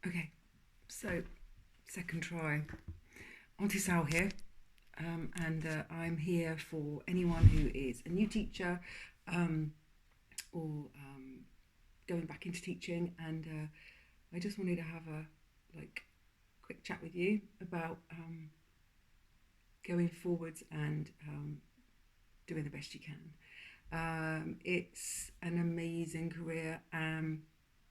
Okay, so second try. Auntie Sal here, and I'm here for anyone who is a new teacher or going back into teaching, and I just wanted to have a quick chat with you about going forwards and doing the best you can. It's an amazing career.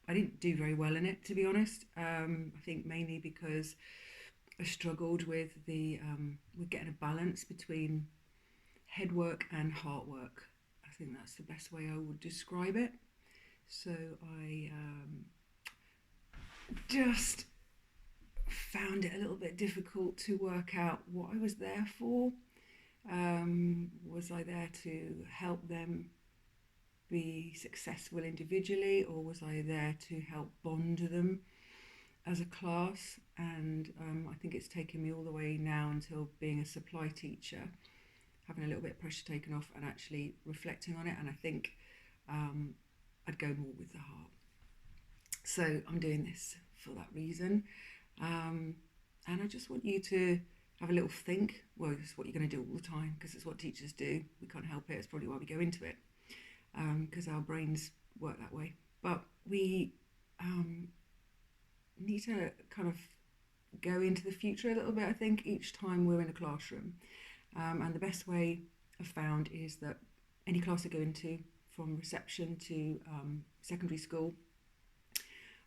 I didn't do very well in it, to be honest. I think mainly because I struggled with getting a balance between head work and heart work. I think that's the best way I would describe it. So I just found it a little bit difficult to work out what I was there for. Was I there to help them be successful individually, or was I there to help bond them as a class? And I think it's taken me all the way now until being a supply teacher, having a little bit of pressure taken off and actually reflecting on it. And I think I'd go more with the heart. So I'm doing this for that reason. And I just want you to have a little think. Well, this is what you're going to do all the time, because it's what teachers do. We can't help it. It's probably why we go into it, because our brains work that way. But we need to kind of go into the future a little bit, I think, each time we're in a classroom. And the best way I've found is that any class I go into, from reception to secondary school,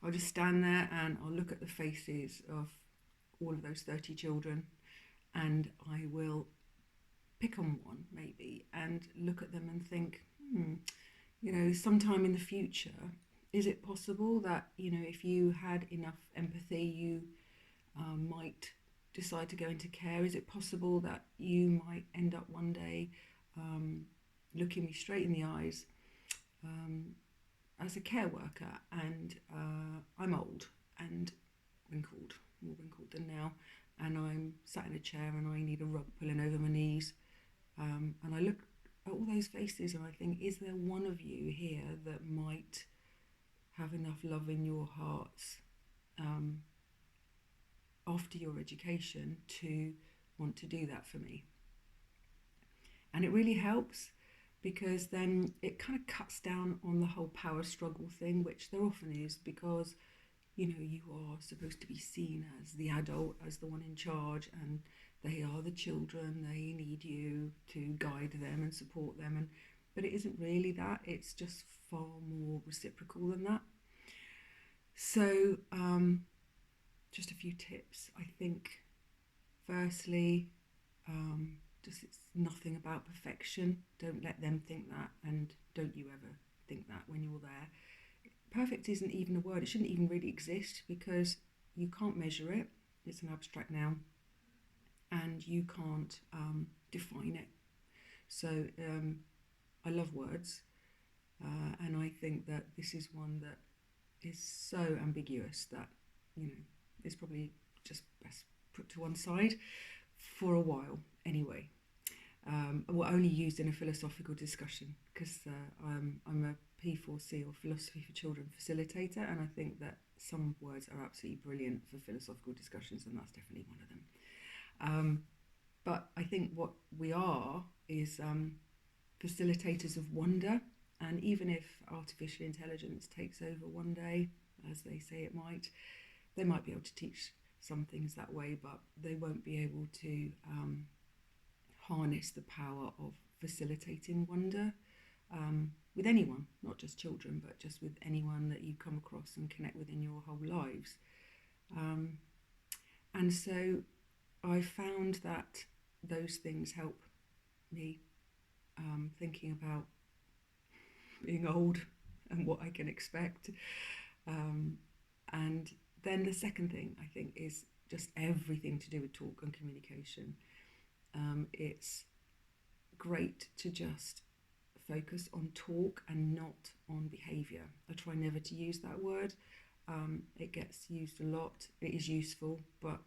I'll just stand there and I'll look at the faces of all of those 30 children, and I will pick on one maybe and look at them and think, sometime in the future, is it possible that, if you had enough empathy, you might decide to go into care? Is it possible that you might end up one day looking me straight in the eyes as a care worker? And I'm old and more wrinkled than now, and I'm sat in a chair and I need a rug pulling over my knees. And I look at all those faces and I think, is there one of you here that might have enough love in your hearts after your education to want to do that for me? And it really helps, because then it kind of cuts down on the whole power struggle thing, which there often is, because you are supposed to be seen as the adult, as the one in charge, and they are the children. They need you to guide them and support them, but it isn't really that. It's just far more reciprocal than that. So just a few tips. I think firstly, just it's nothing about perfection. Don't let them think that, and don't you ever think that when you're there. Perfect isn't even a word. It shouldn't even really exist, because you can't measure it. It's an abstract noun, and you can't define it. So I love words, and I think that this is one that is so ambiguous that it's probably just best put to one side for a while anyway. Or only used in a philosophical discussion, because I'm a P4C, or Philosophy for Children facilitator, and I think that some words are absolutely brilliant for philosophical discussions, and that's definitely one of them. But I think what we are is facilitators of wonder, and even if artificial intelligence takes over one day, as they say it might, they might be able to teach some things that way, but they won't be able to harness the power of facilitating wonder with anyone, not just children, but just with anyone that you come across and connect with in your whole lives. And so I found that those things help me thinking about being old and what I can expect. And then the second thing, I think, is just everything to do with talk and communication. It's great to just focus on talk and not on behaviour. I try never to use that word. It gets used a lot. It is useful, but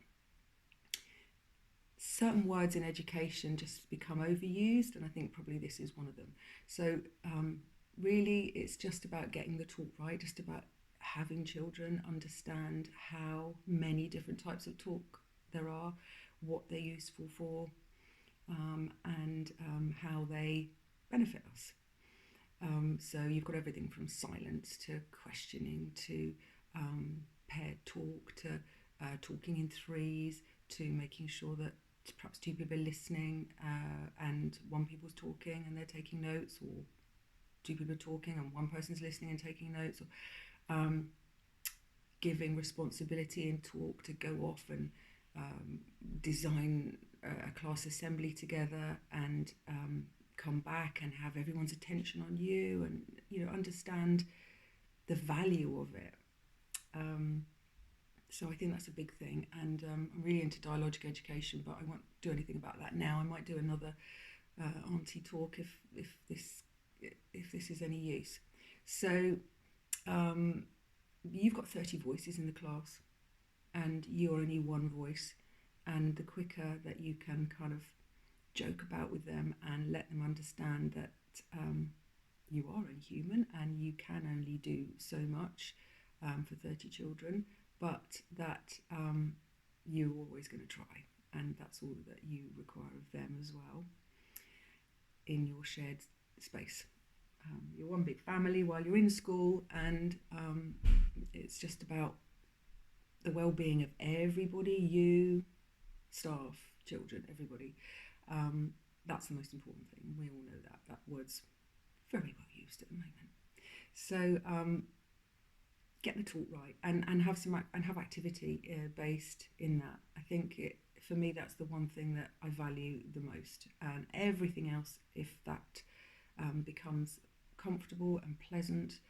certain words in education just become overused, and I think probably this is one of them. So really, it's just about getting the talk right, just about having children understand how many different types of talk there are, what they're useful for, and how they benefit us. So you've got everything from silence to questioning to paired talk to talking in threes to making sure that perhaps two people are listening and one people's talking and they're taking notes, or two people are talking and one person's listening and taking notes, or giving responsibility in talk to go off and design a class assembly together and come back and have everyone's attention on you, and understand the value of it. So I think that's a big thing, and I'm really into dialogic education, but I won't do anything about that now. I might do another auntie talk if this is any use. So you've got 30 voices in the class, and you're only one voice, and the quicker that you can kind of joke about with them and let them understand that you are a human and you can only do so much for 30 children, but that you're always going to try, and that's all that you require of them as well in your shared space. You're one big family while you're in school, and it's just about the well-being of everybody, you, staff, children, everybody. That's the most important thing. We all know that. That word's very well used at the moment. So get the talk right, and have activity based in that. I think for me, that's the one thing that I value the most, and everything else, if that becomes comfortable and pleasant,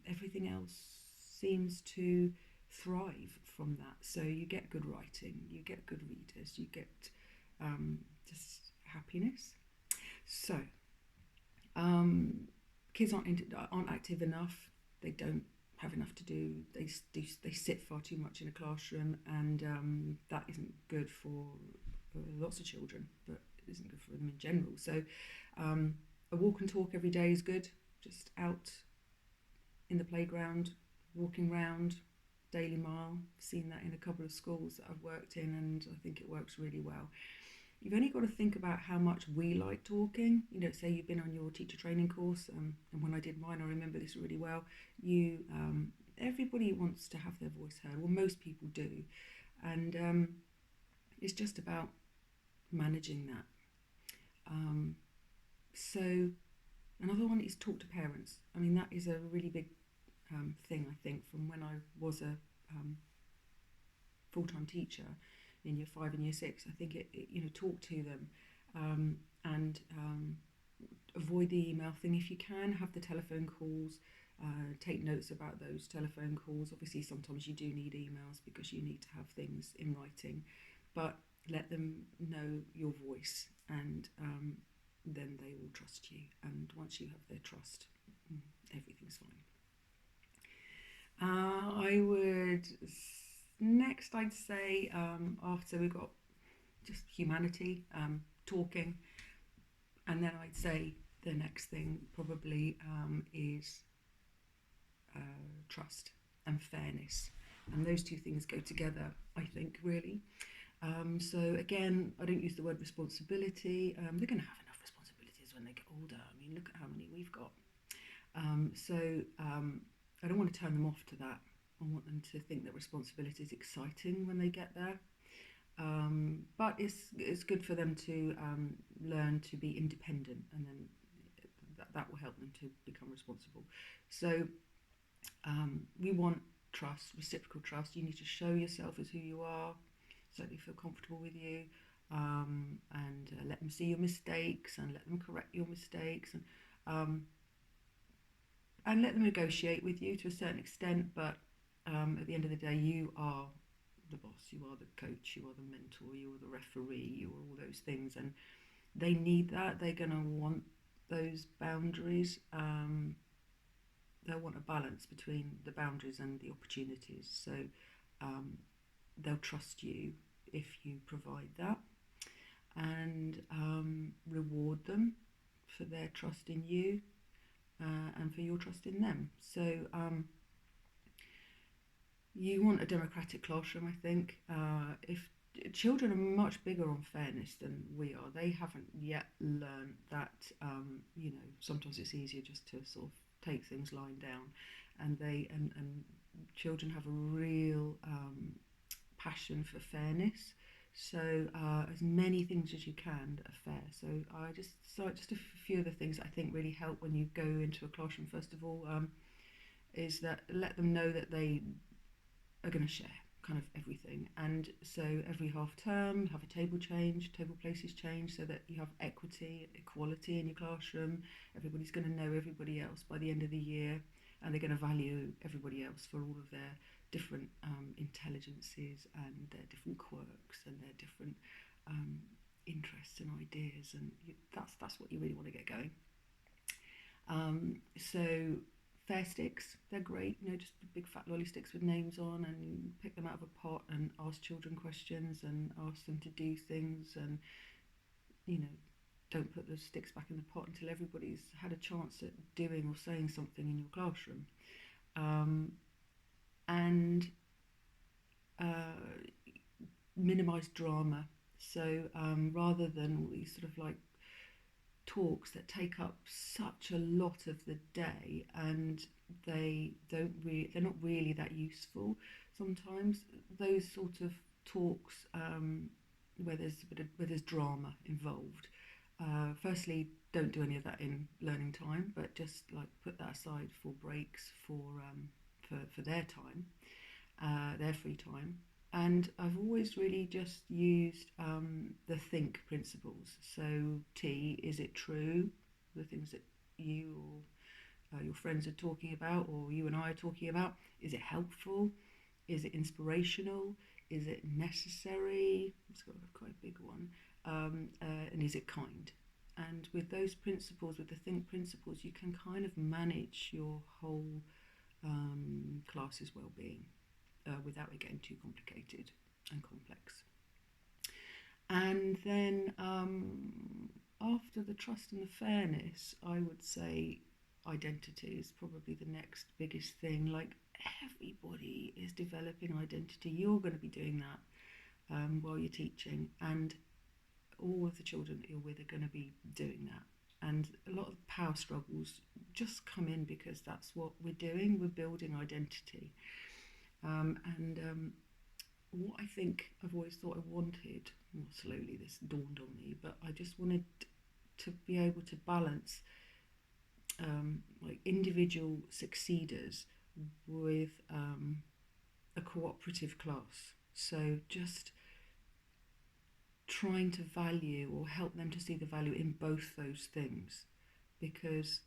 everything else seems to thrive from that. So you get good writing, you get good readers, you get just happiness. So kids aren't active enough. They don't have enough to do. They sit far too much in a classroom, and that isn't good for lots of children, but it isn't good for them in general. So a walk and talk every day is good. Just out in the playground, walking round, daily mile. I've seen that in a couple of schools that I've worked in, and I think it works really well. You've only got to think about how much we like talking. Say you've been on your teacher training course, and when I did mine, I remember this really well. Everybody wants to have their voice heard. Well, most people do, and it's just about managing that. So another one is talk to parents. I mean, that is a really big thing, I think, from when I was a full-time teacher in year 5 and year 6. I think it talk to them, and avoid the email thing if you can. Have the telephone calls. Take notes about those telephone calls. Obviously, sometimes you do need emails because you need to have things in writing, but let them know your voice, and then they will trust you. And once you have their trust, everything's fine. Next I'd say, after we've got just humanity, talking, and then I'd say the next thing probably is trust and fairness, and those two things go together, I think, really. So again, I don't use the word responsibility. They're going to have enough responsibilities when they get older. I mean, look at how many we've got. I don't want to turn them off to that. I want them to think that responsibility is exciting when they get there. But it's good for them to learn to be independent, and then that will help them to become responsible. So we want trust, reciprocal trust. You need to show yourself as who you are, so they feel comfortable with you, and let them see your mistakes and let them correct your mistakes, and let them negotiate with you to a certain extent, but at the end of the day, you are the boss, you are the coach, you are the mentor, you are the referee, you are all those things, and they need that. They're going to want those boundaries. They'll want a balance between the boundaries and the opportunities, so they'll trust you if you provide that, and reward them for their trust in you, and for your trust in them. So You want a democratic classroom, I think. If children are much bigger on fairness than we are, they haven't yet learned that. Sometimes it's easier just to sort of take things lying down, and children have a real passion for fairness. So as many things as you can that are fair. So just a few of the things that I think really help when you go into a classroom. First of all, is that let them know that they are going to share kind of everything. And so every half term, have a table change, table places change, so that you have equity, equality in your classroom. Everybody's going to know everybody else by the end of the year, and they're going to value everybody else for all of their different intelligences and their different quirks and their different um, interests and ideas. And that's what you really want to get going. So fair sticks, they're great. Just big fat lolly sticks with names on, and pick them out of a pot and ask children questions and ask them to do things, and you know, don't put the sticks back in the pot until everybody's had a chance at doing or saying something in your classroom. And Minimise drama. So rather than all these sort of like talks that take up such a lot of the day, and they're not really that useful sometimes, those sort of talks where there's drama involved, firstly, don't do any of that in learning time, but just like put that aside for breaks, for their time, their free time. And I've always really just used the think principles. So T, is it true? The things that you or your friends are talking about, or you and I are talking about. Is it helpful? Is it inspirational? Is it necessary? It's got quite a big one. And is it kind? And with those principles, with the think principles, you can kind of manage your whole class's well-being without it getting too complicated and complex. And then after the trust and the fairness, I would say identity is probably the next biggest thing. Like, everybody is developing identity. You're going to be doing that while you're teaching, and all of the children that you're with are going to be doing that. And a lot of power struggles just come in because that's what we're doing. We're building identity. And what I think I've always thought I wanted, well, slowly this dawned on me, but I just wanted to be able to balance like individual succeeders with a cooperative class. So just trying to value or help them to see the value in both those things, because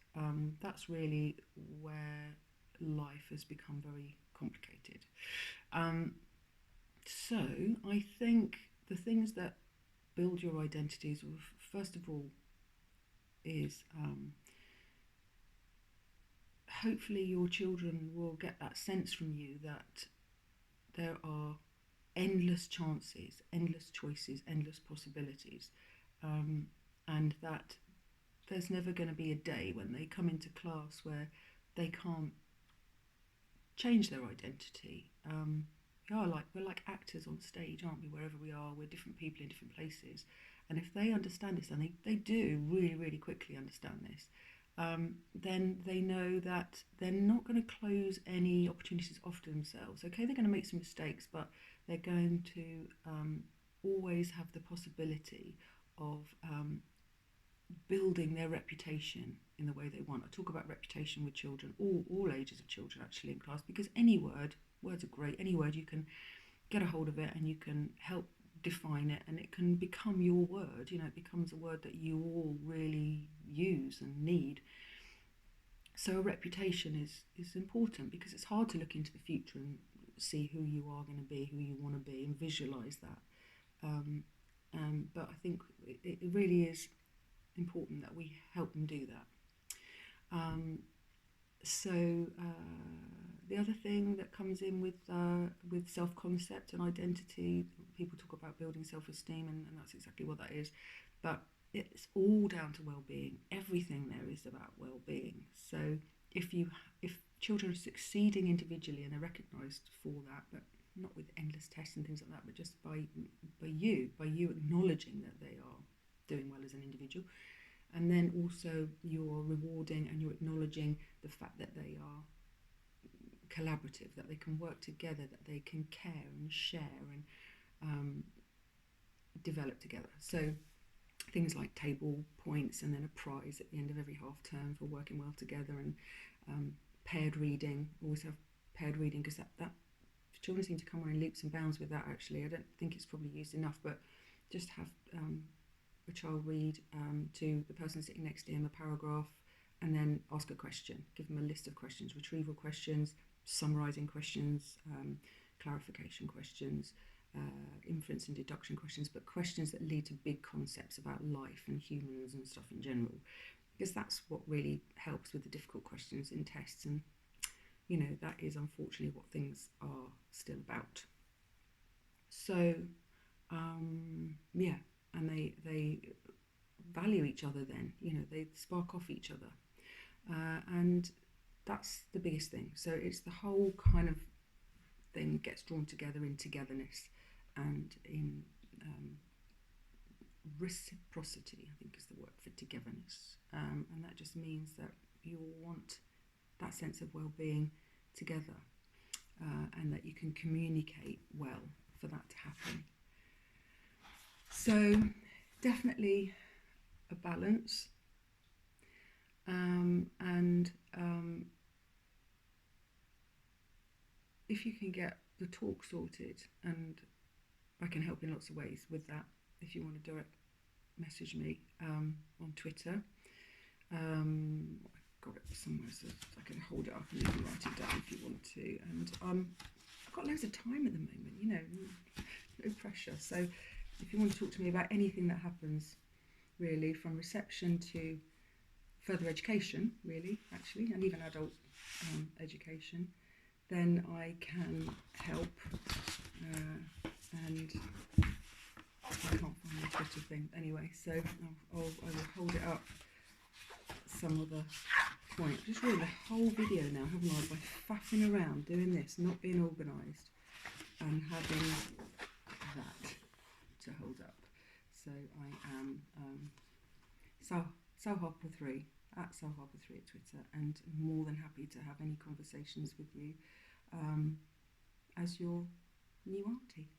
that's really where life has become very complicated. So I think the things that build your identities, first of all, is hopefully your children will get that sense from you that there are endless chances, endless choices, endless possibilities, and that there's never going to be a day when they come into class where they can't change their identity. We're like actors on stage, aren't we? Wherever we are, we're different people in different places. And if they understand this, and they do really, really quickly understand this, then they know that they're not going to close any opportunities off to themselves. Okay, they're going to make some mistakes, but they're going to always have the possibility of building their reputation in the way they want. I talk about reputation with children, all ages of children actually in class, because any words are great. Any word, you can get a hold of it and you can help define it, and it can become your word. It becomes a word that you all really use and need. So a reputation is important, because it's hard to look into the future and see who you are going to be, who you want to be, and visualize that. But I think it really is important that we help them do that. The other thing that comes in with self-concept and identity, people talk about building self-esteem, and that's exactly what that is. But it's all down to well-being. Everything there is about well-being. So if children are succeeding individually and they're recognised for that, but not with endless tests and things like that, but just by you acknowledging that they are doing well as an individual. And then also you're rewarding and you're acknowledging the fact that they are collaborative, that they can work together, that they can care and share and develop together. So things like table points and then a prize at the end of every half term for working well together, and paired reading. Always have paired reading, because that children seem to come on in leaps and bounds with that. Actually, I don't think it's probably used enough, but just have a child read to the person sitting next to him a paragraph, and then ask a question. Give them a list of questions: retrieval questions, summarising questions, clarification questions, inference and deduction questions, but questions that lead to big concepts about life and humans and stuff in general, because that's what really helps with the difficult questions in tests. And you know, that is unfortunately what things are still about. So yeah, and they value each other then, you know, they spark off each other, and that's the biggest thing. So it's the whole kind of thing gets drawn together in togetherness and in reciprocity, I think is the word for togetherness, and that just means that you all want that sense of well-being together, and that you can communicate well for that to happen. So definitely a balance, and if you can get the talk sorted, and I can help in lots of ways with that. If you want to direct message me on Twitter, I've got it somewhere so I can hold it up and you can write it down if you want to. And I've got loads of time at the moment, you know, no pressure. So if you want to talk to me about anything that happens, really, from reception to further education, really, actually, and even adult education, then I can help. And I can't find the Twitter thing anyway, so I will hold it up some other point. I've just ruined the whole video now, haven't I, by faffing around doing this, not being organised, and having that to hold up. So I am Salharper3 at Salharper3 at Twitter, and more than happy to have any conversations with you as your new auntie.